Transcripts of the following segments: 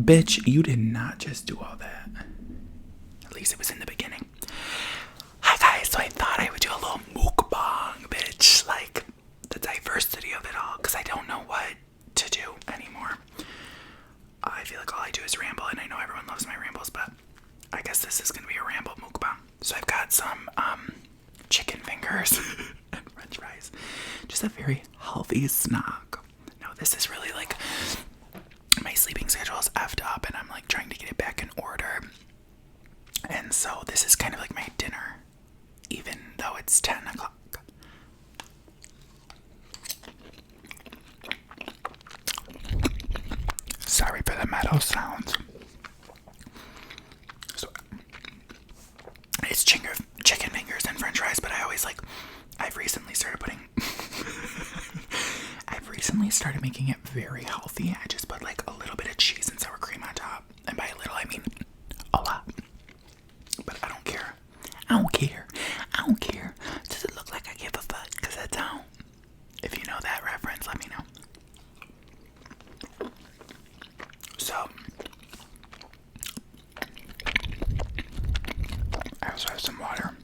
Bitch, you did not just do all that. At least it was in the beginning. Hi guys, so I thought I would do a little mukbang, bitch. Like, the diversity of it all, because I don't know what to do anymore. I feel like all I do is ramble, and I know everyone loves my rambles, but I guess this is going to be a ramble mukbang. So I've got some chicken fingers and french fries. Just a very healthy snack. Now this is really like, my sleeping schedule is effed up, and I'm like trying to get it back in order. And so this is kind of like my dinner, even though it's 10 o'clock. Sorry for the metal sounds. So, it's chicken fingers and french fries, but I always like, I've recently started making it very healthy. I just put like a little bit of cheese and sour cream on top. And by a little, I mean a lot. But I don't care. I don't care. Does it look like I give a fuck? Because I don't. If you know that reference, let me know. So, I also have some water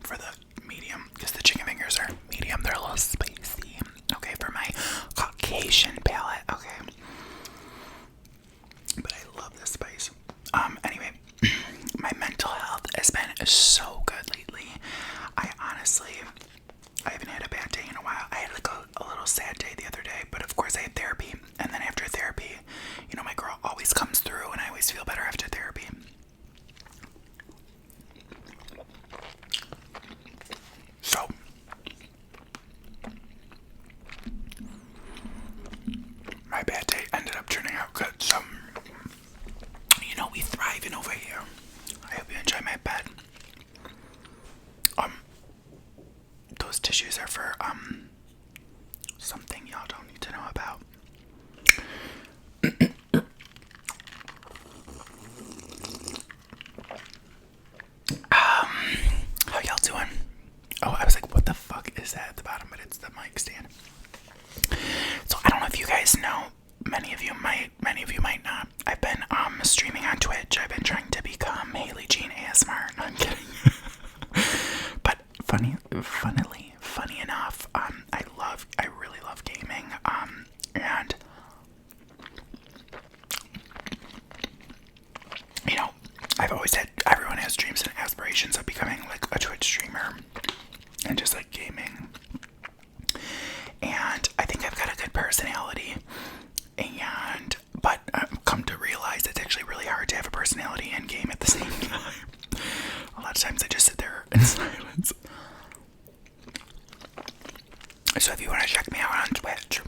for the medium, because the chicken fingers are medium. They're a little spicy. Okay, for my Caucasian palate. Okay. But I love this spice. Anyway, my mental health has been so good lately. I haven't had a bad day in a while. I had like a little sad day the other day, but of course I had therapy. And then after therapy, you know, my girl always comes through, and I always feel better after therapy. So, my bad day ended up turning out good. So, you know, we thriving over here. I hope you enjoy my bed. Those tissues are for, something y'all don't need to know about. How y'all doing? Oh, I was like, what the fuck is that at the bottom? But it's the mic stand. So I don't know if you guys know, many of you might not. I've been streaming on Twitch. I've been trying to become Haley Jean ASMR. No, I'm kidding. But funny enough, I really love gaming. And you know, I've always said everyone has dreams and aspirations of becoming like a Twitch streamer and just like gaming. And I think I've got a good personality. But I've come to realize it's actually really hard to have a personality and game at the same time. A lot of times I just sit there in silence. So if you want to check me out on Twitch,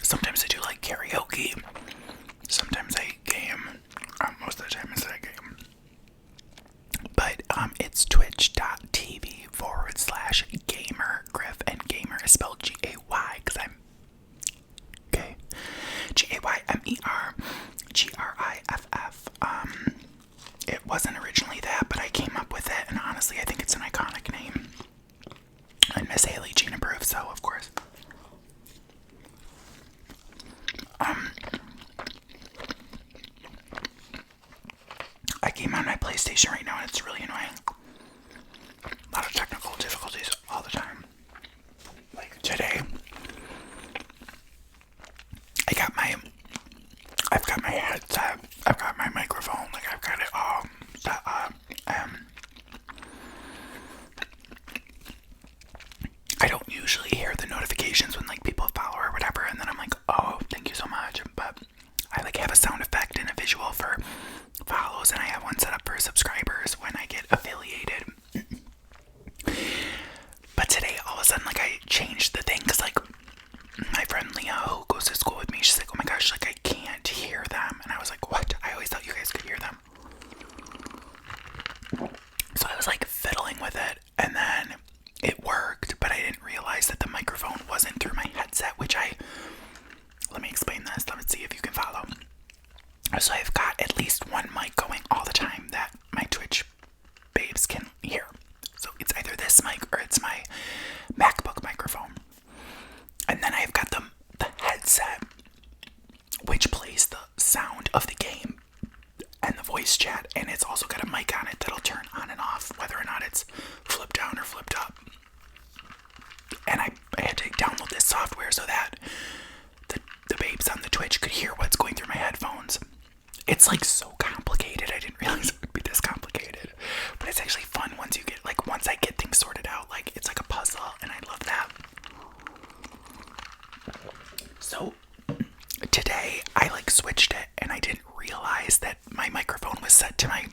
sometimes I do like karaoke. Sometimes I game. Most of the time I game. But it's twitch.tv/gamergriff, and gamer is spelled G-A-Y, because I'm gay. G-A-Y-M-E-R-G-R-I-F-F. It wasn't originally that, but I came up with it, and honestly I think it's an iconic name. And Miss Haley Jean approves, so of course. I game on my PlayStation right now, and it's really annoying. A lot of technical difficulties all the time. Like today, I've got my headset, I've got my microphone, like I've got it all set up, I don't usually hear the notifications when like people follow or whatever, and then I'm like, oh, thank you so much. But I like have a sound effect and a visual for follows, and I have one set up for subscribers when I get affiliated. But today, all of a sudden, like I changed the thing, because like my friend Leah, who goes to school with me, she's like, oh my gosh, like I can't hear them. And I was like, what? I always thought you guys could hear them. So I was like fiddling with it, and then it worked, but I didn't realize that the microphone wasn't through my headset, let me explain this. Let me see if you can follow. So I've got at least one mic going all the time that my Twitch babes can hear. So it's either this mic or it's my MacBook microphone. And then I've got the headset Twitch could hear what's going through my headphones. It's like so complicated. I didn't realize it would be this complicated. But it's actually fun once you get, like, once I get things sorted out. Like, it's like a puzzle, and I love that. So, today, I, like, switched it, and I didn't realize that my microphone was set to my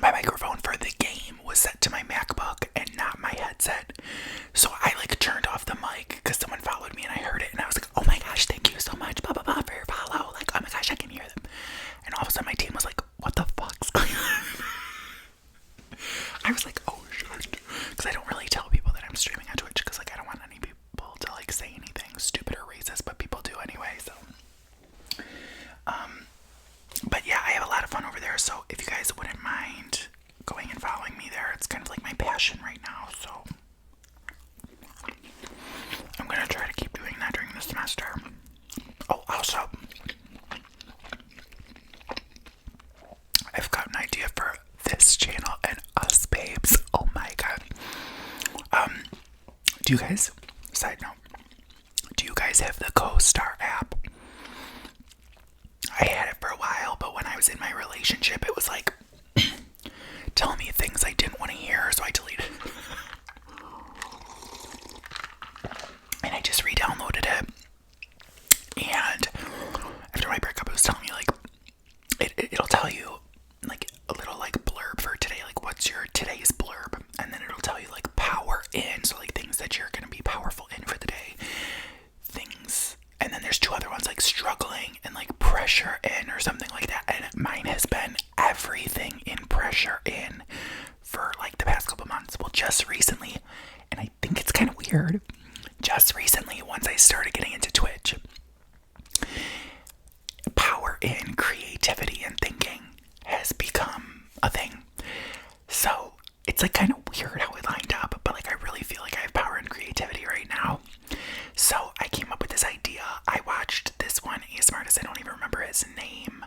microphone for the game was set to my MacBook and not my headset. So I, like, turned off the mic because someone followed me, and I heard it, and I was like, oh my gosh, thank you so much, blah, blah, blah, for your follow. Like, oh my gosh, I can hear them. And all of a sudden, my team was like, what the fuck's going on? I was like, oh shit. Because I don't really tell people that I'm streaming on Twitch because, like, I don't want any people to, like, say anything stupid or racist, but people do anyway, so. But yeah, I have a lot of fun over there, so if you guys wouldn't mind going and following me there, it's kind of like my passion right now, so I'm gonna try to keep doing that during the semester. Oh, also, I've got an idea for this channel and us babes. Oh my god. Do you guys, side note, do you guys have the Co-Star app? I had it for a while, but when I was in my relationship, it was like telling me things I didn't want to hear, so I deleted it. And I just re-downloaded it. And after my breakup, it was telling me, like, it'll tell you, like, a little, like, blurb for today, like, what's your today's blurb? And then it'll tell you, like, power in, so, like, things that you're gonna be powerful in for the day. Things, and then there's two other ones, like, struggling and, like, pressure in or something like that. And mine has been everything in pressure in for, like, the past couple months. Well, just recently, and I think it's kind of weird, just recently, once I started getting into Twitch, power in creativity and thinking has become a thing. So it's, like, kind of weird how it lined up, but, like, I really feel like I have power in creativity right now. So I came up with this idea. I watched this one ASMR artist, I don't even remember his name,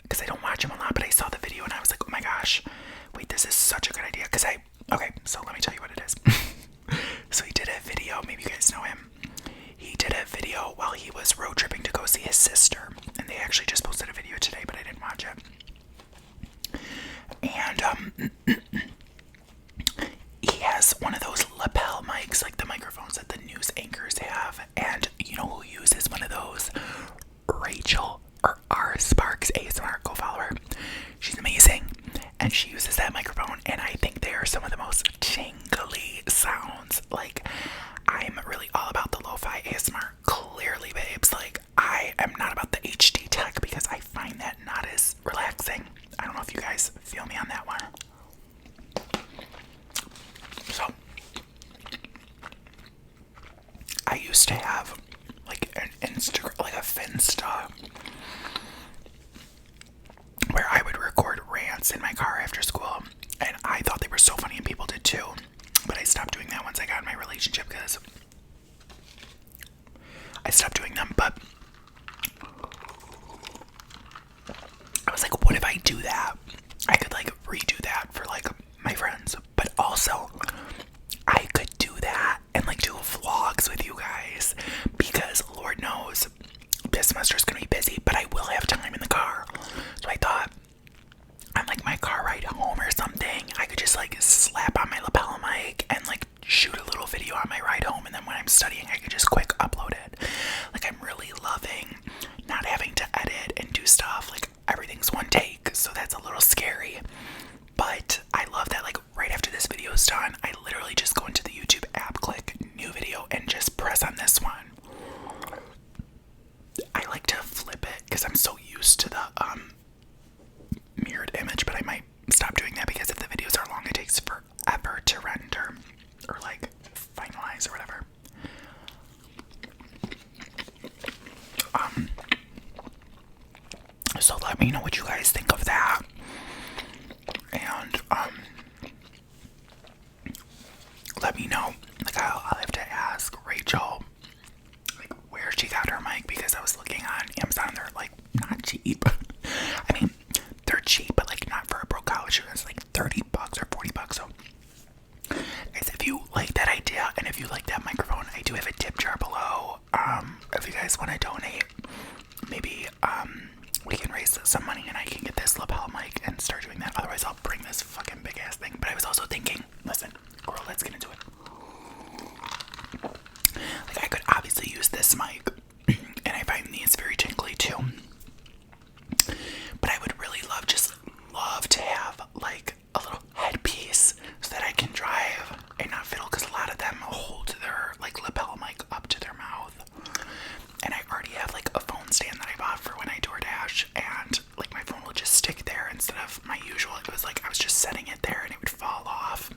because I don't watch him a lot, but I saw the video and I was like, oh my gosh, wait, this is such a good idea, because okay, so let me tell you what it is. So he did a video, maybe you guys know him. He did a video while he was road tripping to go see his sister, and they actually just posted a video today, but I didn't watch it. And he has one of those lapel mics, like the microphones that the news anchors have, and you know who uses one of those? Rachel, or R Sparks ASMR, go follow her. She's amazing, and she uses that microphone, and I think they are some of the most tingly sounds. Like, I'm really all about the lo-fi ASMR, clearly, babes. Like, I am not about the HD tech because I find that not as relaxing. I don't know if you guys feel me on that one. So, I used to have, like, an Instagram, like a Finsta, where I would record rants in my car after school, and I thought they were so funny, and people did too, but I stopped doing that once I got in my relationship, because I stopped doing them. But I was like, what if I do that? I could, like, redo that for, like, my friends, but also I could do that and, like, do vlogs with you guys, because Lord knows this semester is gonna be busy, but I will have time in the car. So I thought, on, like, my car ride home or something, I could just, like, slap on my lapel mic and, like, shoot a little video on my ride home, and then when I'm studying, I could just quick upload it. Like, I'm really loving not having to edit and do stuff. Like, everything's one take, so that's a little scary. But I love that, like, right after this video is done, I literally just go into the YouTube app, click new video, and just press on this one. I like to flip it because I'm so used to the mirrored image, but I might stop doing that because if the videos are long, it takes forever to render or, like, finalize or whatever. So let me know what you guys think of that. And let me know, like, I'll have to ask Rachel, like, where she got her mic, because I was looking on Amazon. They're, like, not cheap. I mean, they're cheap, but, like, not for a broke college student. It's like $30 or $40. So guys, if you like that idea and if you like that microphone, I do have a tip jar below. if you guys want to donate, maybe we can raise some money and I can get this lapel mic and start doing that. Otherwise, I'll bring this fucking big ass thing. But I was also thinking, listen, girl, let's get into it. Like, I could obviously use this mic, and I find these very tingly too. But I would really love to have like a little headpiece so that I can drive and not fiddle, because a lot of them hold their like lapel mic up to their mouth. And I already have like a phone stand that I bought for when I DoorDash, and like my phone will just stick there instead of my usual. It was like I was just setting it there and it would fall off.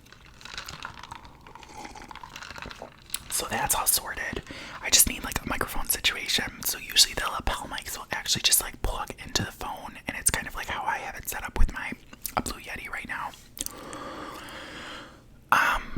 So that's all sorted. I just need like a microphone situation. So usually the lapel mics will actually just like plug into the phone, and it's kind of like how I have it set up with my Blue Yeti right now.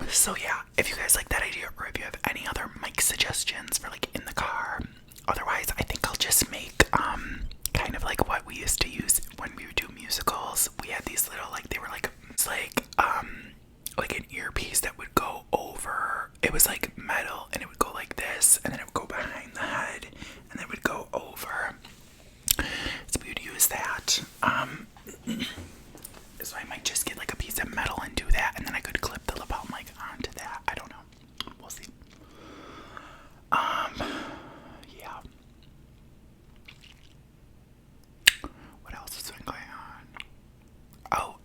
So yeah, if you guys like that idea, or if you have any other mic suggestions for like in the car, otherwise I think I'll just make kind of like what we used to use when we would do musicals. We had these little like, they were like, it's like an earpiece that would go over, it was like metal, and it would go like this, and then it would go behind the head, and then it would go over. So we would use that. So I might just get like a piece of metal and do that, and then I could clip the lapel mic onto that. I don't know. We'll see. Yeah. What else has been going on? Oh,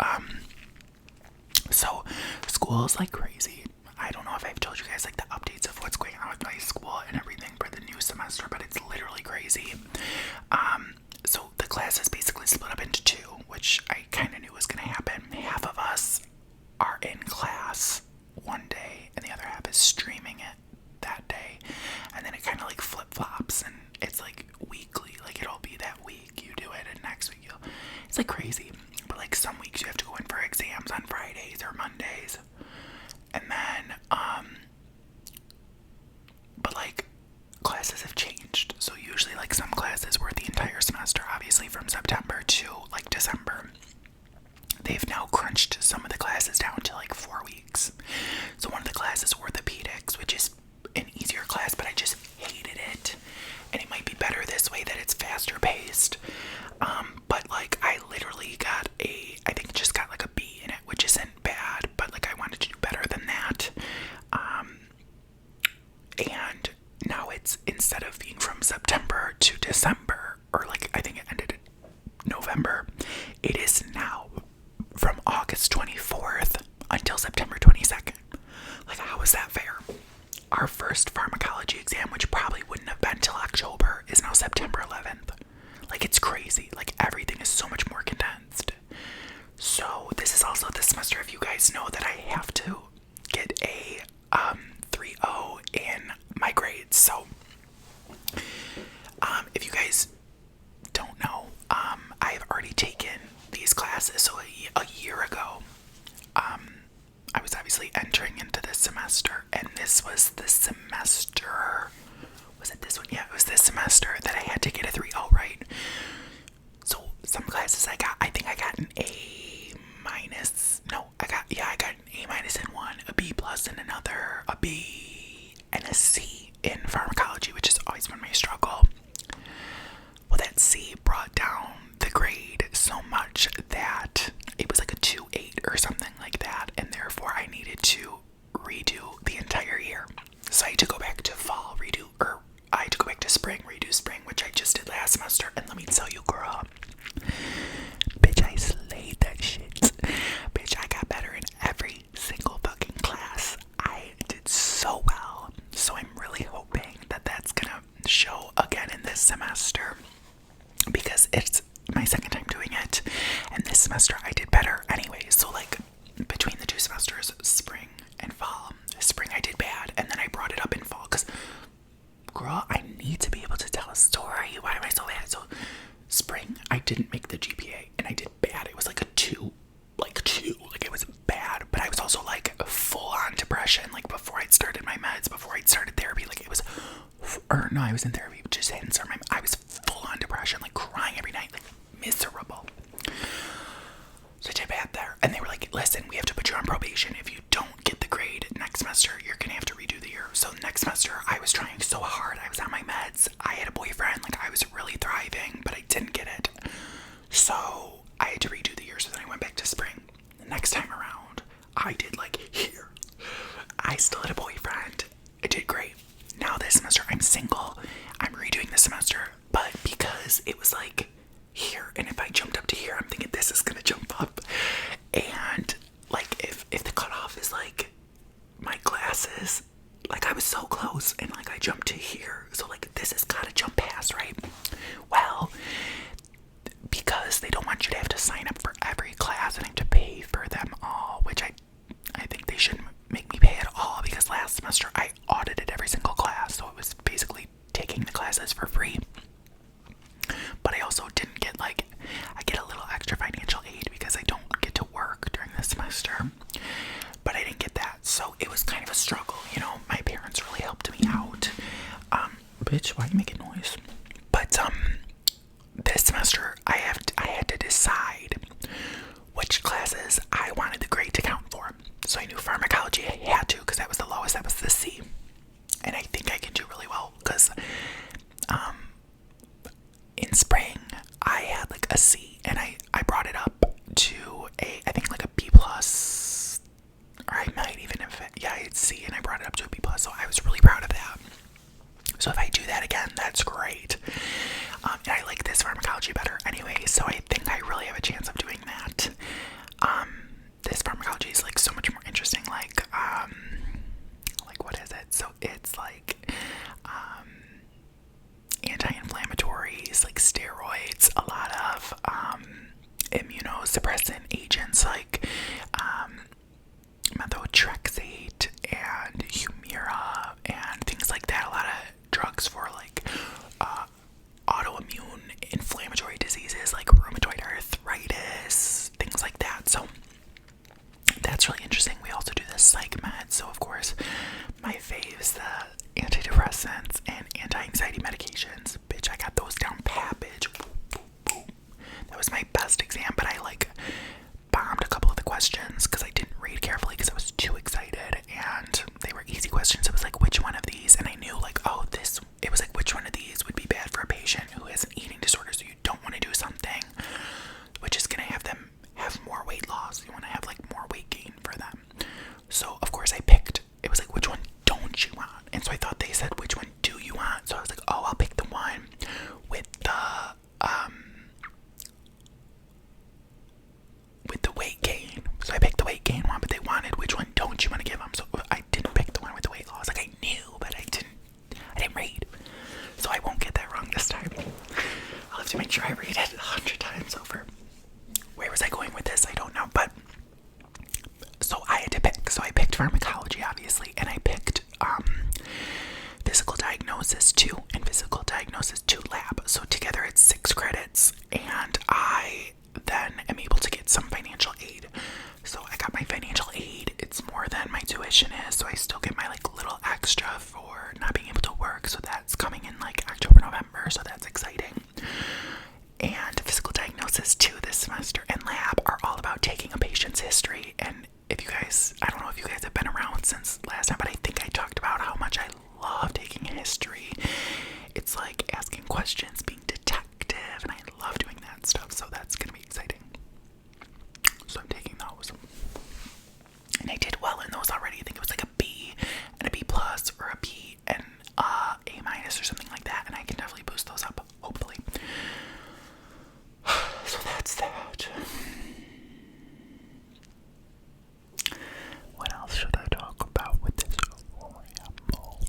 so school's like crazy. I don't know if I've told you guys like the updates of what's going on with my school and everything for the new semester, but it's literally crazy. So the class is basically split up into two, which I kind of knew was going to happen. Half of us are in class one day, and the other half is streaming it that day. And then it kind of like flip-flops, and it's like weekly. Like, it'll be that week you do it, and next week you'll... It's like crazy. But like some weeks you have to go in for exams on Fridays or Mondays. And then, but like, classes have changed. So usually like some classes were the entire semester, obviously from September to like December. They've now crunched some of the classes down to like 4 weeks. So one of the classes, orthopedics, which is an easier class, but I just hated it. And it might be better this way, that it's faster paced. But like I literally got I think just got like a B in it, which isn't bad, but like I wanted to do better than that. And now it's, instead of being from September to December, or like I think it ended in November, it is now from August 24th until September 22nd. Like, how is that fair? Our first pharmacology exam, which probably wouldn't have been till October, is now September 11th. Like, it's crazy. Like, everything is so much more condensed. So this is also the semester, if you guys know, that I have to get a 3.0 in my grades. So if you guys don't know, I've already taken these classes. So a year ago, I was obviously entering into this semester, and this was the semester, was it this one? Yeah, it was this semester that I had to get a 3.0, right? So some classes I think I got an A minus, no, I got an A minus in one, a B plus in another, a B, and a C in pharmacology, which has always been my struggle. Well, that C brought down the grade so much that it was like a 2.8 or something like that, and therefore I needed to redo the entire year. So I had to go back to fall, I had to go back to spring, redo spring, which I just did last semester, and let me tell you, girl, bitch, I slayed that shit. Bitch, I got better in every single fucking class. I did so well. So I'm really hoping that that's gonna show again in this semester, because it's my second time doing it, and this semester I did better anyway. So like between the two semesters, spring and fall, spring I did bad, and then I brought it up in fall, because girl, I need to be able to tell a story. Why am I so bad? So spring I didn't make the GPA, and I did bad. It was like a 2, like it was bad. But I was also like full on depression, like before I'd started my meds, before I'd started therapy. Like it was, or no, I was in therapy, just hadn't started I was full on depression, like crying every night, like miserable. So I did bad there, and they were like, listen, we have to put you on probation. If you don't get the grade next semester, you're gonna have to redo the year. So next semester I was trying so hard. I was on my meds. I because it was like here, and if I jumped up to here, I'm thinking this is gonna jump up. And like if the cutoff is like my glasses, like I was so close, and like I jumped to here, so like this has gotta jump past, right? Well, because they don't want you to have to sign up for every class and have to pay for them all, which I think they shouldn't make me pay at all, because last semester I audited every single class, so it was basically taking the classes for free. But I also didn't get I get a little extra financial aid because I don't get to work during the semester, but I didn't get that, so it was kind of a struggle, you know. My parents really helped me out. Bitch, why are you making noise? But this semester I had to decide which classes I wanted the grade to count for. So I knew pharmacology I had to, because that was the lowest, that was the C. And I think I can do really well, because in spring I had like a C, and I brought it up to I think like a B plus, or I might even have, yeah, I had C and I brought it up to a B plus, so I was really proud of that. So if I do that again, that's great. And I like this pharmacology better anyway, so I think I really have a chance of doing that. This pharmacology is like so much more interesting, like what is it? So it's like anti-inflammatories, like steroids, a lot of immunosuppressant agents like methotrexate and Humira and things like that. A lot of drugs for like autoimmune inflammatory diseases like rheumatoid arthritis, things like that. So that's really interesting. We also do the psych meds, so of course my faves, the antidepressants and anti-anxiety medications. Bitch, I got those down pat, bitch. That was my best exam, but I like bombed a couple of the questions because I didn't read carefully because I was too excited, and they were easy questions. It was like, which one of these? And I knew like, oh, this, it was like, which one of these would be bad for a patient who has an eating disorder, so you don't want to do something which is going to have them have more weight loss. You want to have like more weight gain for them. So of course I picked, it was like, which one don't you want? And so I thought they said, which one do you want? So I was like, oh, I'll pick the one with the weight gain. So I picked the weight gain one, but they wanted, which one don't you want to give them? So I didn't pick the one with the weight loss. Like I knew, but I didn't read. So I won't get that wrong this time. I'll have to make sure I read it 100 times over. Where was I going with this? I don't know, but so I had to pick. So I picked pharmacology, obviously, and I picked physical diagnosis 2 and physical diagnosis 2 lab. So together it's 6 credits, and I then am able to get some financial aid. So I got my financial aid. It's more than my tuition is, so I still get my like little extra for not being able to work. So that's coming in like October, November, so that's exciting. And physical diagnosis 2 this semester and lab are all about taking a patient's history. And if you guys, I don't know if you guys have been around since last time, but I think I talked about how much I love taking history. It's like asking questions, being detective, and I love doing that stuff, so that's gonna be exciting. So I'm taking those. And I did well in those already. I think it was like a B and a B plus, or a B and A minus or something like that, and I can definitely boost those up, hopefully. So that's that. What else should I talk about with this ramble?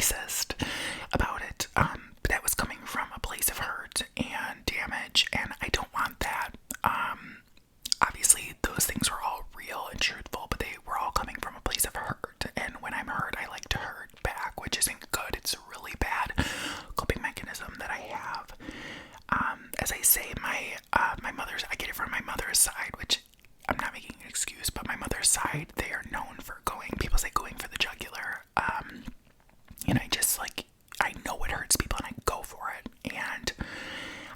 racist about it. But that was coming from a place of hurt and damage, and I don't want that. Obviously, those things were all real and truthful, but they were all coming from a place of hurt. And when I'm hurt, I like to hurt back, which isn't good. It's a really bad coping mechanism that I have. As I say, my mother's, I get it from my mother's side, which I'm not making an excuse, but my mother's side, they are known for people say going for the jugular. And I just like, I know it hurts people and I go for it. And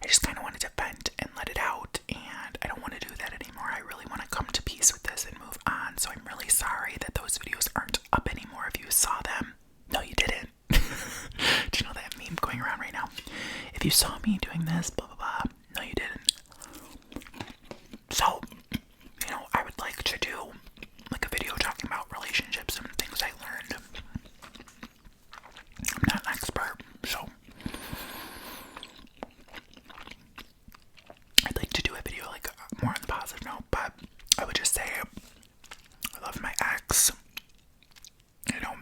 I just kind of wanted to vent and let it out, and I don't want to do that anymore. I really want to come to peace with this and move on. So I'm really sorry that those videos aren't up anymore. If you saw them, no, you didn't. Do you know that meme going around right now? If you saw me doing this, blah, blah, blah, no, you didn't. So, you know, I would like to do like a video talking about relationships and things I learned. I'm not an expert, so I'd like to do a video like more on the positive note, but I would just say I love my ex. You know,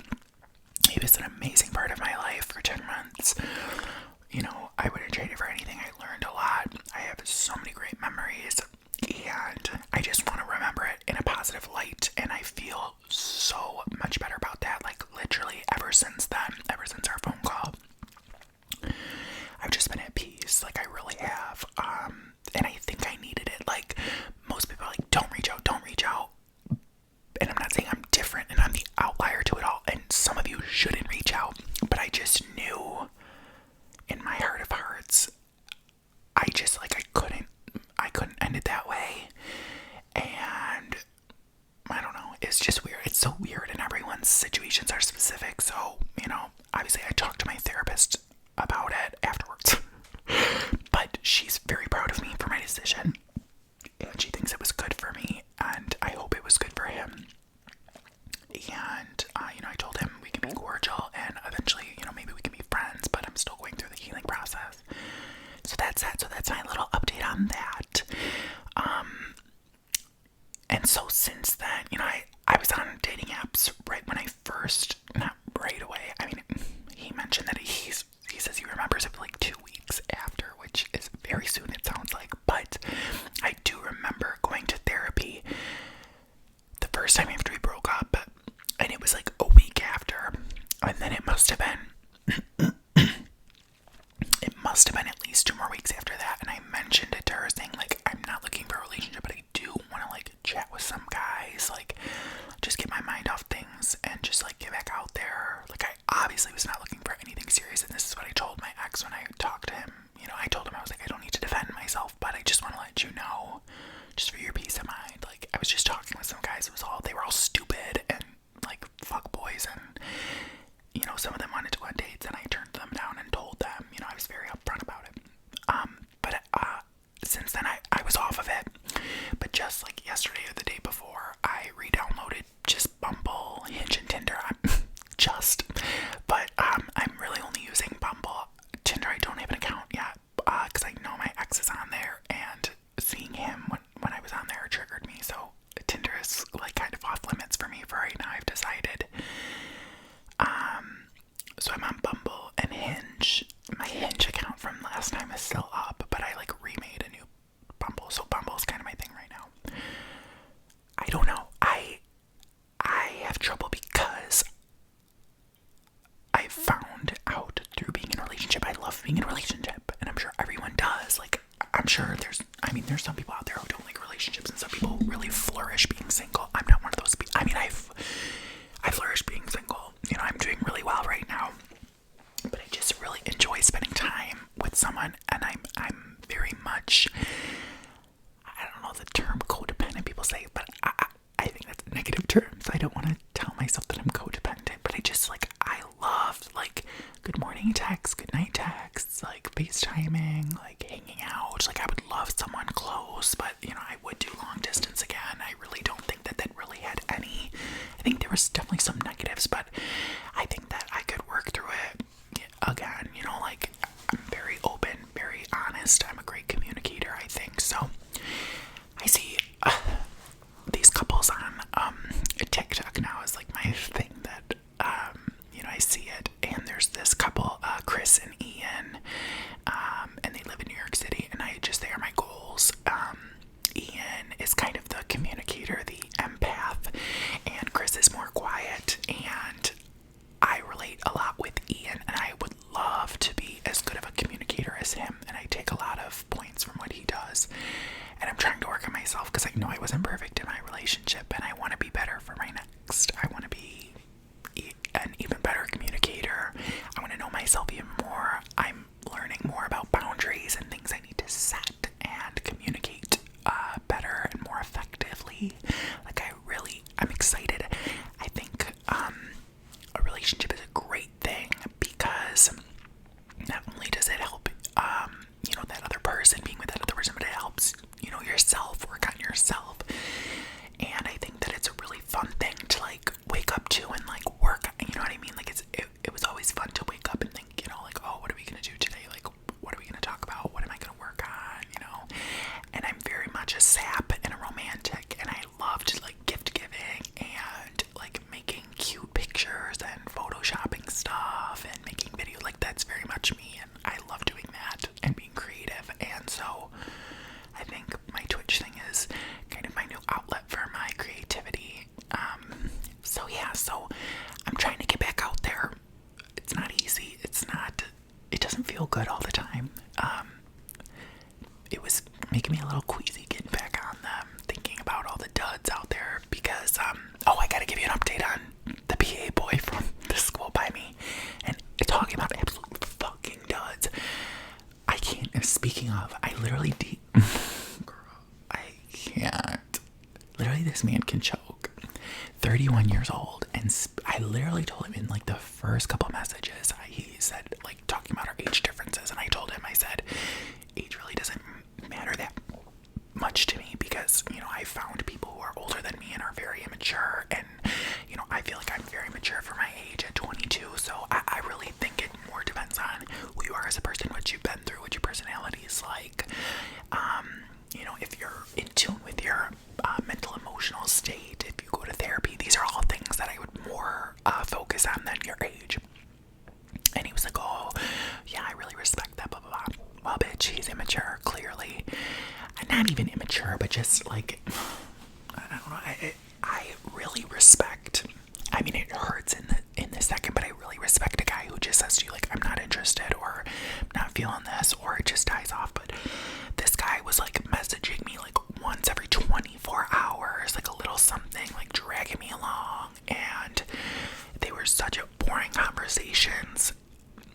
he was an amazing part of my life for 10 months. You know, I wouldn't trade it for anything. I learned a lot. I have so many great memories, and I just want to remember it in a positive light, and I feel so much better about that. Like, literally ever since then, ever since our phone call, I've just been at peace. Like, I really have. And I think I needed it. Like, most people are like, don't reach out, don't reach out. And I'm not saying I'm different and I'm the outlier to it all, and some of you shouldn't reach out, but I just knew in my heart of hearts, I just, like, I couldn't end it that way. And I don't know, it's just weird. It's so weird, and everyone's situations are specific. So, you know, obviously I talked to my therapist about it afterwards, but she's very proud of me for my decision, and she thinks it was good for me, and I hope it was good for him. And, you know, I told him we can be cordial, and eventually, you know, maybe we can be friends, but I'm still going through the healing process. So that's that. So that's my little update on that. And so since then, you know, I was on dating apps right when I first, not right away. I mean, he mentioned that he says he remembers it like 2 weeks after, which is very soon, it sounds like. But I do remember going to therapy the first time after we broke up, and it was like a week after, and then it must have been at least 2 more weeks after that. And I mentioned it to her, saying like, I'm not looking for a relationship, but I do want to like chat with some guys, like just get my mind off things and just like get back out there. Like, I obviously was not looking for anything serious, and this is what I told my ex when I talked to him. You know, I told him, I was like, I don't need to defend myself, but I just want to let you know, just for your peace of mind. Like, I was just talking with some guys. They were all stupid and like fuck boys, and you know, some of them wanted to go on dates, and I turned them down and told them, you know, I was very upfront about it. But since then I was off of it. But just like yesterday or the day before, I re-downloaded just Bumble, Hinge, and Tinder. I'm really only using Bumble. Tinder, I don't have an account yet, because I know my ex is on there, and seeing him when I was on there triggered me. So Tinder is like kind of off limits for me for right now, I've decided. So I'm on Bumble and Hinge. My Hinge account from last time is still up, but I like remade a new Bumble. So Bumble is kind of my thing right now. I don't know. I have trouble because I found out through being in a relationship. I love being in a relationship, and I'm sure everyone does. Like, I'm sure there's some people out there who don't like relationships, and some people really flourish being single. I'm not one of those people. I mean, I flourish being single. You know, I'm doing really well right now, but I just really enjoy spending time with someone, and I'm very much, I don't know the term codependent people say, but I think that's a negative term, so I don't want to tell myself that I'm codependent, but I just, like, I love, like, good morning texts, good night texts, like, FaceTiming, like, hanging out. Like, I would love someone close Connecticut, and there's this couple, Chris and Ian, and they live in New York City, and they are my goals. Ian is kind of the communicator, the empath, and Chris is more quiet, and I relate a lot with Ian, and I would love to be as good of a communicator as him, and I take a lot of points from what he does, and I'm trying to work on myself, because I know I wasn't perfect in my relationship, and I want to be better for my next. I want to be an even better communicator. I want to know myself even more. I'm learning more about boundaries and things I need to set and communicate better and more effectively. Like, I'm excited. I think a relationship is a great thing, because not only does it help that other person, being with that other person, but it helps yourself work on yourself. And I think that it's a really fun thing to like wake up to and like work, you know what I mean? Like it was always fun to wake up and think, like, oh, what are we gonna do today? Like, what are we gonna talk about? What am I gonna work on? And I'm very much a sap and a romantic, and I loved like gift giving and like making cute pictures and photoshopping stuff and making videos. Like, that's very much me, and I love doing that and being creative. And so I think my Twitch thing is kind of my new outlet for my creativity. So I'm trying to get back out there. It's not easy. It doesn't feel good all the time. It was making me a little queasy getting back on them, thinking about all the duds out there, because, I gotta give you an update on the PA boy from the school by me, and talking about absolute fucking duds. I can't, speaking of, I literally, girl, I can't. Literally, this man can choke. 31 years old, and I literally told him in like the first couple messages, he said, like, talking about our age differences, and I told him, I said, age really doesn't matter that much to me, because I found people who are older than me and are very immature, and I feel like I'm very mature for my age at 22. So I really think it more depends on who you are as a person, what you've been through, what your personality is like. If you're in tune with your mental emotional state, if you go to therapy, these are all things that I would more focus on than your age. And he was like, oh yeah, I really respect that, blah blah blah. Well, bitch, he's immature, clearly. Not even immature, but just like, I don't know, I really respect, I mean, it hurts in the second, but I really respect a guy who just says to you, like, I'm not interested, or I'm not feeling this, or it just dies off. But this guy was like messaging me like once every 24 hours, like a little something, like dragging me along, and they were such boring conversations.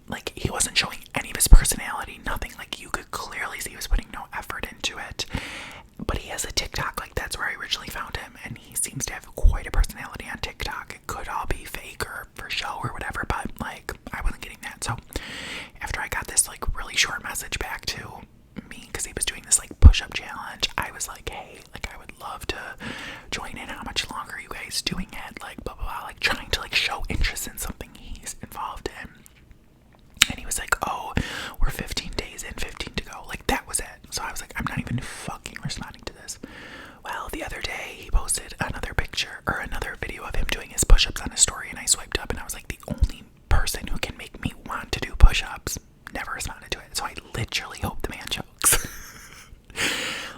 Like, he wasn't showing any of his personality, nothing. Like, you could clearly see he was putting no effort into it. But he has a TikTok, like, that's where I originally found him, and he seems to have quite a personality on TikTok. It could all be fake or for show or whatever, but, like, I wasn't getting that. So, after I got this, like, really short message back to me, because he was doing this, like, push-up challenge, I was like, hey, like, I would love to join in. How much longer are you guys doing it? Like, blah, blah, blah, like, trying to, like, show interest in something he's involved in. And he was like, oh, we're 15 days in, 15 to go. Like, that was it. So I was like, I'm not even fucking responding to this. Well, the other day, he posted another picture, or another video of him doing his push-ups on his story, and I swiped up, and I was like, the only person who can make me want to do push-ups never responded to it. So I literally hope the man chokes.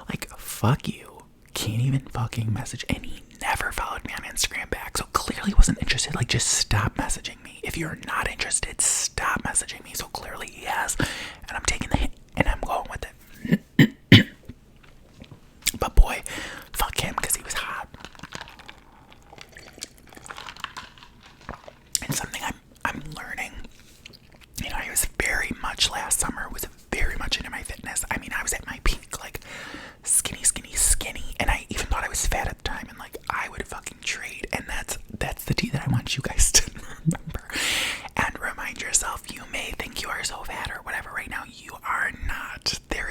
Like, fuck you. Can't even fucking message. And he never followed me on Instagram back, so clearly wasn't interested. Like, just stop messaging me. If you're not interested, stop messaging me. So clearly he has, and I'm taking the hit, and I'm going with it. But boy, fuck him, because he was hot. And something I'm learning, I was very much, last summer, was very much into my fitness. I mean, I was at my peak, like, skinny, and I even thought I was fat at the time, and like, I would fucking trade. And that's the tea that I want you guys to remember and remind yourself. You may think you are so fat or whatever right now. You are not. There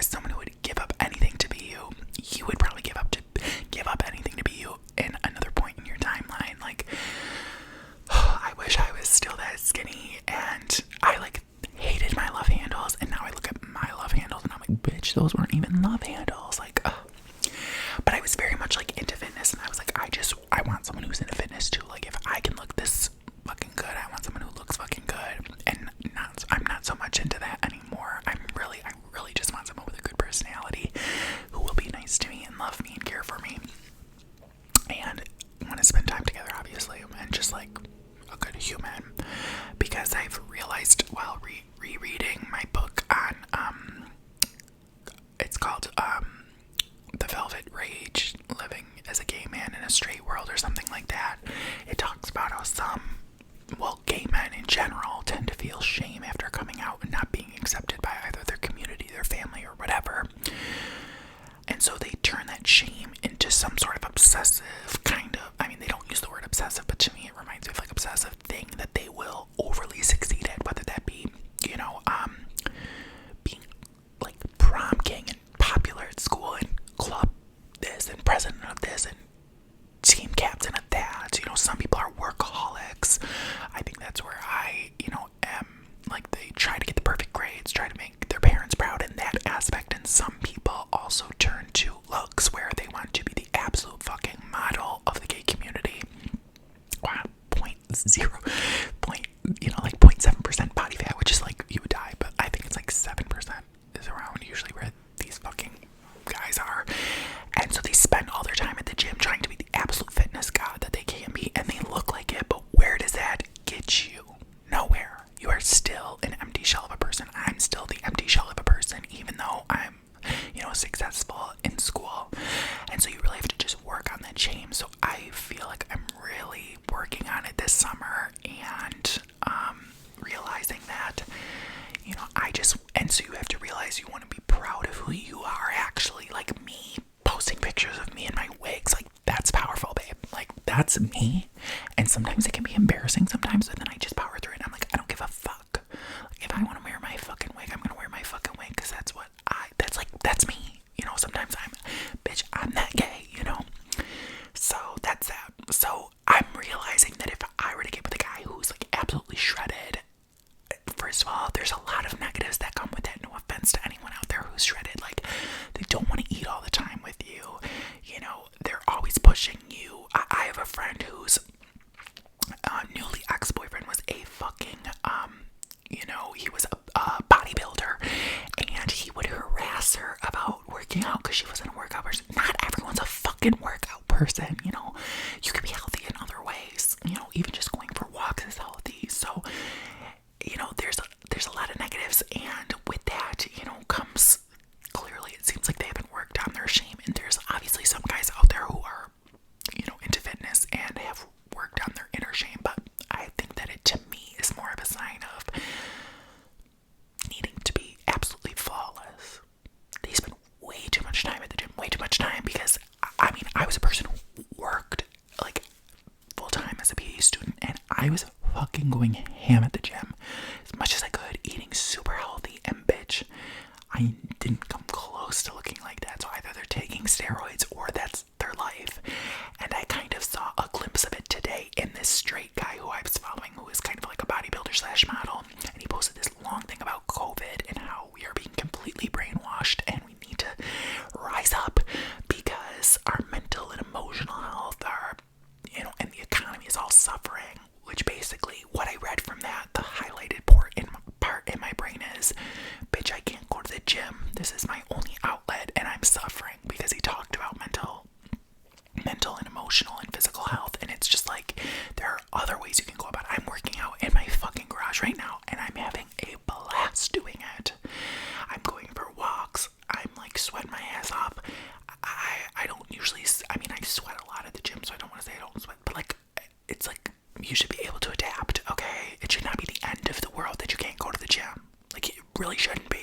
And so you have to realize you want to be proud of who you are actually. Like me posting pictures of me in my wigs, like that's powerful, babe. Like that's me. And sometimes it can be embarrassing sometimes, but then I just power through it. And I'm like, I don't give a fuck. Like, if I want to wear my fucking wig, I'm gonna wear my fucking wig, because that's me. You know, sometimes I'm that gay, you know? So that's that. So I'm realizing that if I were to get with a guy who's like absolutely shredded, first of all, there's a lot of negatives that come with that. No offense to anyone out there who's shredded. Like, they don't want to eat all the time with you. You know, they're always pushing you. I have a friend whose newly ex-boyfriend was a fucking, you know, he was a bodybuilder, and he would harass her about working out because she wasn't a workout person. Not everyone's a fucking workout person, you know. You can be healthy in other ways. You know, even just going for walks is healthy. So, you know, there's a lot of negatives, and with that, you know, comes clearly it seems like they haven't worked on their shame. And there's obviously some guys out there who are, you know, into fitness and have worked on their inner shame, but I think that it to me is more of a sign of needing to be absolutely flawless. They spend way too much time at the gym, way too much time, because I mean, I was a person who worked like full time as a PhD student, and I was fucking going ham at the gym as much as I could, eating super healthy, and bitch, I didn't come close to looking like that. So either they're taking steroids or that's their life. And I kind of saw a glimpse of it today in this straight guy who I was following, who is kind of like a bodybuilder slash model, and he posted this long thing about COVID and how we are being completely brainwashed and we need to rise up because our mental and emotional health are, you know, and the economy is all suffering. Which basically, what I read from that, the highlighted part in my brain is, bitch, I can't go to the gym. This is my only outlet, and I'm suffering, because he talked about mental and emotional and physical health, and it's just like, there are other ways you can go about it. I'm working out in my fucking garage right now, and I'm having a blast doing it. I'm going for walks. I'm like sweating my ass off. I don't usually, I mean, I sweat a lot at the gym, so I don't want to say I don't sweat, but like, it's like, you should be able to adapt, okay? It should not be the end of the world that you can't go to the gym. Like, it really shouldn't be.